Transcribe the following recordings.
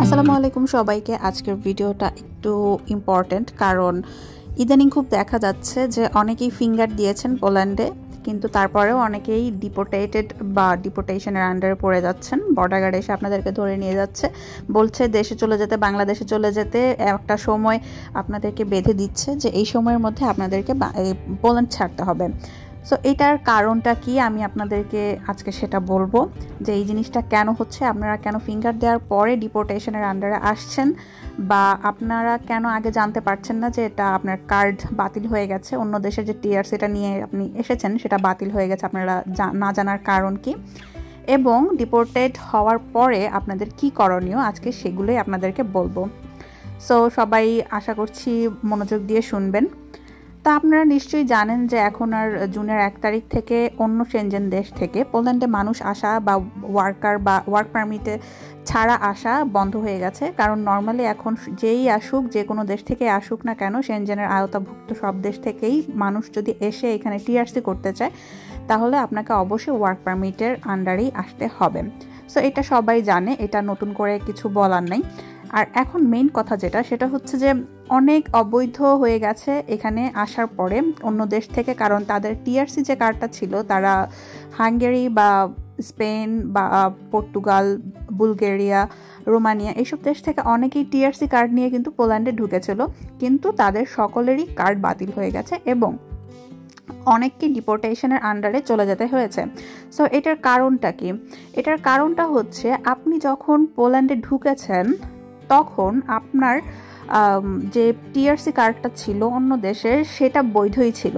আসসালামু আলাইকুম সবাইকে। আজকের ভিডিওটা একটু ইম্পর্টেন্ট, কারণ ইদানিং খুব দেখা যাচ্ছে যে অনেকেই ফিঙ্গার দিয়েছেন পোল্যান্ডে, কিন্তু তারপরেও অনেকেই ডিপোর্টেটেড বা ডিপোর্টেশনের আন্ডারে পড়ে যাচ্ছেন। বর্ডার গার্ড এসে আপনাদেরকে ধরে নিয়ে যাচ্ছে, বলছে দেশে চলে যেতে, বাংলাদেশে চলে যেতে। একটা সময় আপনাদেরকে বেঁধে দিচ্ছে যে এই সময়ের মধ্যে আপনাদেরকে পোল্যান্ড ছাড়তে হবে। সো এটার কারণটা কি আমি আপনাদেরকে আজকে সেটা বলবো, যে এই জিনিসটা কেন হচ্ছে, আপনারা কেন ফিঙ্গার দেওয়ার পরে ডিপোর্টেশনের আন্ডারে আসছেন, বা আপনারা কেন আগে জানতে পারছেন না যে এটা আপনার কার্ড বাতিল হয়ে গেছে, অন্য দেশের যে টিআরসিটা নিয়ে আপনি এসেছেন সেটা বাতিল হয়ে গেছে, আপনারা না জানার কারণ কি, এবং ডিপোর্টেড হওয়ার পরে আপনাদের কি করণীয়, আজকে সেগুলোই আপনাদেরকে বলবো। সো সবাই আশা করছি মনোযোগ দিয়ে শুনবেন। তা আপনারা নিশ্চয়ই জানেন যে এখন আর জুনের 1 তারিখ থেকে অন্য সেনজেন দেশ থেকে পোল্যান্ডে মানুষ আসা বা ওয়ার্কার বা ওয়ার্ক পারমিটে ছাড়া আসা বন্ধ হয়ে গেছে। কারণ নর্মালি এখন যেই আসুক, যে কোনো দেশ থেকে আসুক না কেন, সেনজেনের আওতাভুক্ত সব দেশ থেকেই মানুষ যদি এসে এখানে টিআরসি করতে চায়, তাহলে আপনাকে অবশ্যই ওয়ার্ক পারমিটের আন্ডারেই আসতে হবে। সো এটা সবাই জানে, এটা নতুন করে কিছু বলার নাই। আর এখন মেইন কথা যেটা, সেটা হচ্ছে যে অনেক অবৈধ হয়ে গেছে এখানে আসার পরে অন্য দেশ থেকে, কারণ তাদের টিআরসি যে কার্ডটা ছিল, তারা হাঙ্গেরি বা স্পেন বা পর্তুগাল, বুলগেরিয়া, রোমানিয়া এইসব দেশ থেকে অনেকেই টিআরসি কার্ড নিয়ে কিন্তু পোল্যান্ডে ঢুকেছিল, কিন্তু তাদের সকলেরই কার্ড বাতিল হয়ে গেছে এবং অনেককে ডিপোর্টেশনের আন্ডারে চলে যেতে হয়েছে। সো এটার কারণটা কি? এটার কারণটা হচ্ছে, আপনি যখন পোল্যান্ডে ঢুকেছেন তখন আপনার যে টিআরসি কার্ডটা ছিল অন্য দেশের, সেটা বৈধই ছিল,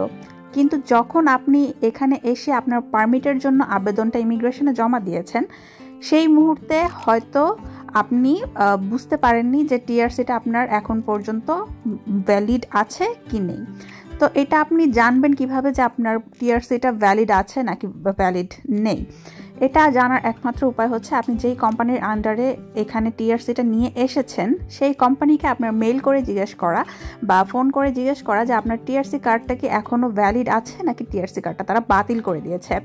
কিন্তু যখন আপনি এখানে এসে আপনার পারমিটের জন্য আবেদনটা ইমিগ্রেশনে জমা দিয়েছেন, সেই মুহূর্তে হয়তো আপনি বুঝতে পারেননি যে টিআরসিটা আপনার এখন পর্যন্ত ভ্যালিড আছে কি নেই। তো এটা আপনি জানবেন কিভাবে যে আপনার টিআরসিটা ভ্যালিড আছে নাকি ভ্যালিড নেই? এটা জানার একমাত্র উপায় হচ্ছে আপনি যেই কোম্পানির আন্ডারে এখানে টিআরসিটা নিয়ে এসেছেন, সেই কোম্পানিকে আপনার মেইল করে জিজ্ঞেস করা বা ফোন করে জিজ্ঞেস করা যে আপনার টিআরসি কার্ডটা কি এখনও ভ্যালিড আছে নাকি টিআরসি কার্ডটা তারা বাতিল করে দিয়েছে।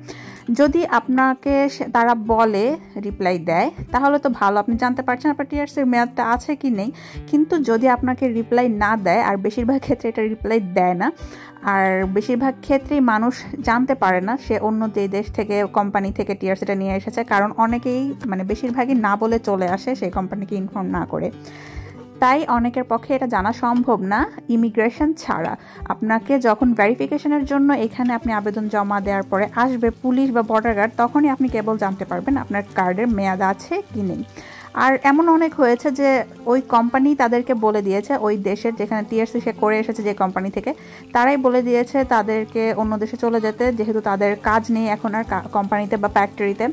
যদি আপনাকে তারা বলে, রিপ্লাই দেয়, তাহলে তো ভালো, আপনি জানতে পারছেন আপনার টিআরসির মেয়াদটা আছে কি নেই। কিন্তু যদি আপনাকে রিপ্লাই না দেয়, আর বেশিরভাগ ক্ষেত্রে এটা রিপ্লাই দেয় না, আর বেশিরভাগ ক্ষেত্রেই মানুষ জানতে পারে না সে অন্য যে দেশ থেকে কোম্পানি থেকে টিআরসিটা নিয়ে এসেছে, কারণ অনেকেই বেশিরভাগই না বলে চলে আসে সেই কোম্পানিকে ইনফর্ম না করে। তাই অনেকের পক্ষে এটা জানা সম্ভব না ইমিগ্রেশন ছাড়া। আপনাকে যখন ভেরিফিকেশনের জন্য এখানে আপনি আবেদন জমা দেওয়ার পরে আসবে পুলিশ বা বর্ডার গার্ড, তখনই আপনি কেবল জানতে পারবেন আপনার কার্ডের মেয়াদ আছে কি নেই। আর এমন অনেক হয়েছে যে ওই কোম্পানি তাদেরকে বলে দিয়েছে, ওই দেশের যেখানে টিআরসি সে করে এসেছে যে কোম্পানি থেকে, তারাই বলে দিয়েছে তাদেরকে অন্য দেশে চলে যেতে, যেহেতু তাদের কাজ নেই এখন আর কোম্পানিতে বা ফ্যাক্টরিতে।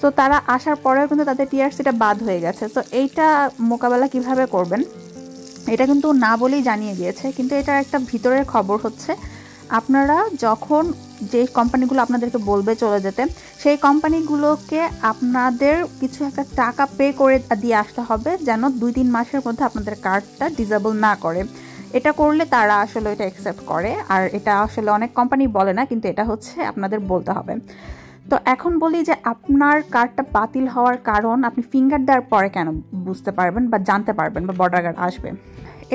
তো তারা আসার পরেও কিন্তু তাদের টিআরসিটা বাদ হয়ে গেছে। তো এইটা মোকাবেলা কিভাবে করবেন, এটা কিন্তু না বলেই জানিয়ে দিয়েছে। কিন্তু এটার একটা ভিতরের খবর হচ্ছে, আপনারা যখন যে কোম্পানিগুলো আপনাদেরকে বলবে চলে যেতে, সেই কোম্পানিগুলোকে আপনাদের কিছু একটা টাকা পে করে দিয়ে আসতে হবে, যেন 2-3 মাসের মধ্যে আপনাদের কার্ডটা ডিসেবল না করে। এটা করলে তারা আসলে এটা অ্যাকসেপ্ট করে। আর এটা আসলে অনেক কোম্পানি বলে না, কিন্তু এটা হচ্ছে আপনাদের বলতে হবে। তো এখন বলি যে আপনার কার্ডটা বাতিল হওয়ার কারণ আপনি ফিঙ্গার দেওয়ার পরে কেন বুঝতে পারবেন বা জানতে পারবেন বা বর্ডার গার্ড আসবে।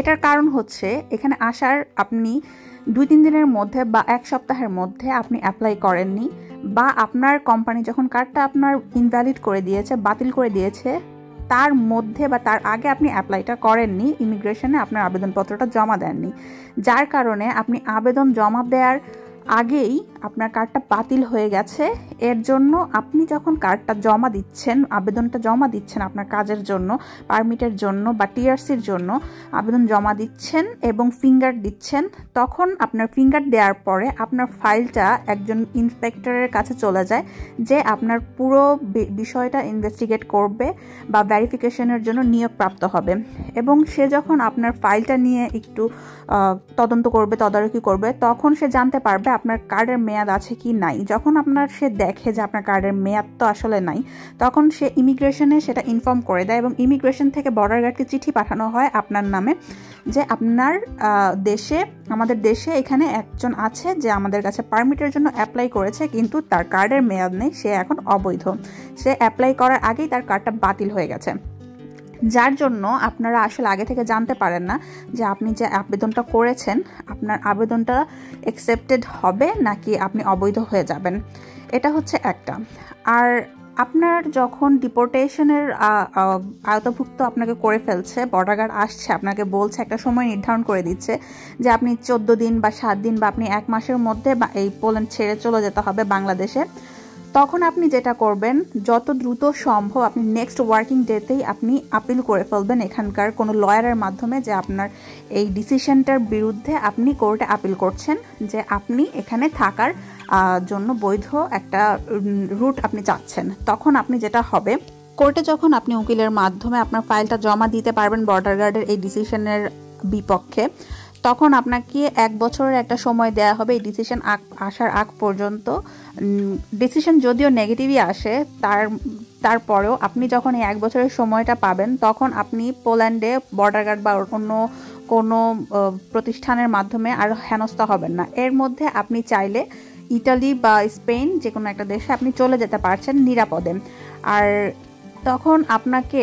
এটার কারণ হচ্ছে, এখানে আসার আপনি 2-3 দিনের মধ্যে বা 1 সপ্তাহের মধ্যে আপনি অ্যাপ্লাই করেননি, বা আপনার কোম্পানি যখন কার্ডটা আপনার ইনভ্যালিড করে দিয়েছে, বাতিল করে দিয়েছে, তার মধ্যে বা তার আগে আপনি অ্যাপ্লাইটা করেননি, ইমিগ্রেশনে আপনার আবেদনপত্রটা জমা দেননি, যার কারণে আপনি আবেদন জমা দেওয়ার আগেই আপনার কার্ডটা বাতিল হয়ে গেছে। এর জন্য আপনি যখন কার্ডটা জমা দিচ্ছেন, আবেদনটা জমা দিচ্ছেন আপনার কাজের জন্য, পারমিটের জন্য বা টিআরসির জন্য আবেদন জমা দিচ্ছেন এবং ফিঙ্গার দিচ্ছেন, তখন আপনার ফিঙ্গার দেওয়ার পরে আপনার ফাইলটা একজন ইন্সপেক্টরের কাছে চলে যায়, যে আপনার পুরো বিষয়টা ইনভেস্টিগেট করবে বা ভেরিফিকেশনের জন্য নিয়োগপ্রাপ্ত হবে। এবং সে যখন আপনার ফাইলটা নিয়ে একটু তদন্ত করবে, তদারকি করবে, তখন সে জানতে পারবে আপনার কার্ডের মেয়াদ আছে কি নাই। যখন সে দেখে যে আপনার কার্ডের মেয়াদ তো আসলে নাই, তখন সে ইমিগ্রেশনে সেটা ইনফর্ম করে দেয় এবং ইমিগ্রেশন থেকে বর্ডার গার্ডকে চিঠি পাঠানো হয় আপনার নামে, যে আপনার দেশে, আমাদের দেশে এখানে একজন আছে যে আমাদের কাছে পারমিটের জন্য অ্যাপ্লাই করেছে, কিন্তু তার কার্ডের মেয়াদ নেই, সে এখন অবৈধ, সে অ্যাপ্লাই করার আগেই তার কার্ডটা বাতিল হয়ে গেছে। যার জন্য আপনারা আসলে আগে থেকে জানতে পারেন না যে আপনি যে আবেদনটা করেছেন আপনার আবেদনটা অ্যাকসেপ্টেড হবে নাকি আপনি অবৈধ হয়ে যাবেন। এটা হচ্ছে একটা। আর আপনার যখন ডিপোর্টেশনের আওতাভুক্ত আপনাকে করে ফেলছে, বর্ডার গার্ড আসছে, আপনাকে বলছে, একটা সময় নির্ধারণ করে দিচ্ছে যে আপনি 14 দিন বা 7 দিন বা আপনি 1 মাসের মধ্যে এই পোল্যান্ড ছেড়ে চলে যেতে হবে বাংলাদেশে, তখন আপনি যেটা করবেন যত দ্রুত সম্ভব আপনি নেক্সট ওয়ার্কিং ডেতেই আপনি আপিল করে ফেলবেন এখানকার কোনো লয়ারের মাধ্যমে যে আপনার এই ডিসিশনটার বিরুদ্ধে আপনি কোর্টে আপিল করছেন, যে আপনি এখানে থাকার জন্য বৈধ একটা রুট আপনি চাচ্ছেন। তখন আপনি যেটা হবে, কোর্টে যখন আপনি উকিলের মাধ্যমে আপনার ফাইলটা জমা দিতে পারবেন বর্ডার গার্ডের এই ডিসিশনের বিপক্ষে, তখন আপনাকে 1 বছরের একটা সময় দেওয়া হবে এই ডিসিশন আসার আগ পর্যন্ত। ডিসিশন যদিও নেগেটিভই আসে, তারপরেও আপনি যখন এই 1 বছরের সময়টা পাবেন তখন আপনি পোল্যান্ডে বর্ডার গার্ড বা অন্য কোনো প্রতিষ্ঠানের মাধ্যমে আর হেনস্থা হবেন না। এর মধ্যে আপনি চাইলে ইটালি বা স্পেন যে কোনো একটা দেশে আপনি চলে যেতে পারছেন নিরাপদে। আর তখন আপনাকে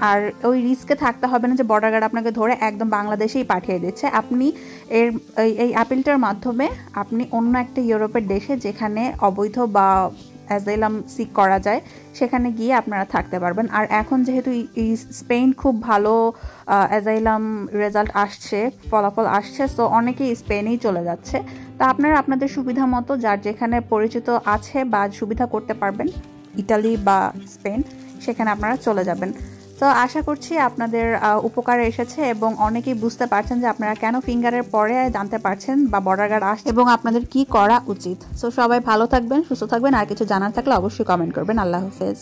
আর ওই রিস্কে থাকতে হবে না যে বর্ডার গার্ড আপনাকে ধরে একদম বাংলাদেশেই পাঠিয়ে দিচ্ছে। আপনি এই আপিলটার মাধ্যমে আপনি অন্য একটা ইউরোপের দেশে যেখানে অবৈধ বা অ্যাজাইলাম সিক করা যায় সেখানে গিয়ে আপনারা থাকতে পারবেন। আর এখন যেহেতু স্পেন খুব ভালো অ্যাজাইলাম রেজাল্ট আসছে, ফলাফল আসছে, সো অনেকেই স্পেনেই চলে যাচ্ছে। তা আপনারা আপনাদের সুবিধা মতো যার যেখানে পরিচিত আছে বা সুবিধা করতে পারবেন, ইটালি বা স্পেন, সেখানে আপনারা চলে যাবেন। তো আশা করছি আপনাদের উপকারে এসেছে এবং অনেকেই বুঝতে পারছেন যে আপনারা কেন ফিঙ্গারের পরে জানতে পারছেন বা বর্ডার গার্ড আসছে এবং আপনাদের কি করা উচিত। সো সবাই ভালো থাকবেন, সুস্থ থাকবেন। আর কিছু জানার থাকলে অবশ্যই কমেন্ট করবেন। আল্লাহ হাফেজ।